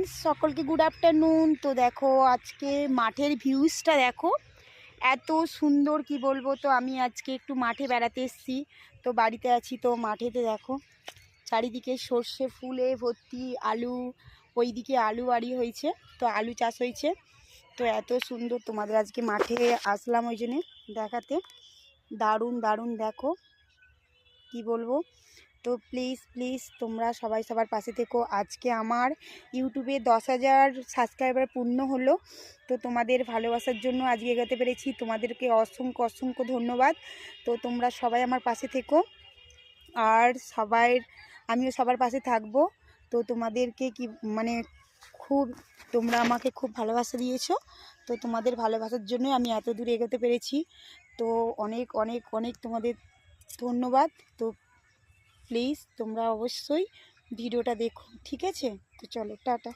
Friends, সকলকে good afternoon. তো দেখো আজকে মাঠের ভিউজটা দেখো, এত সুন্দর কি বলবো। তো আমি আজকে একটু মাঠে বেড়াতে এসেছি, তো বাড়িতে আছি। তো মাঠেতে দেখো চারিদিকে সর্ষে ফুলে ভর্তি, আলু, ওইদিকে আলু বাড়ি হয়েছে, তো আলু চাষ হয়েছে। তো এত সুন্দর, তোমাদের আজকে মাঠে আসলাম ওই জন্যে দেখাতে। দারুণ দারুণ দেখো কি বলবো। তো প্লিজ প্লিজ তোমরা সবাই সবার পাশে থেকো। আজকে আমার ইউটিউবে 10,000 সাবস্ক্রাইবার পূর্ণ হলো। তো তোমাদের ভালোবাসার জন্য আজকে এগোতে পেরেছি, তোমাদেরকে অসংখ্য অসংখ্য ধন্যবাদ। তো তোমরা সবাই আমার পাশে থেকো, আর আমিও সবার পাশে থাকবো। তো তোমাদেরকে কি মানে খুব, তোমরা আমাকে খুব ভালোবাসা দিয়েছো। তো তোমাদের ভালোবাসার জন্য আমি এত দূর এগোতে পেরেছি। তো অনেক অনেক অনেক তোমাদের ধন্যবাদ। তো প্লিজ তোমরা অবশ্যই ভিডিওটা দেখো, ঠিক আছে? তো চলো, টাটা।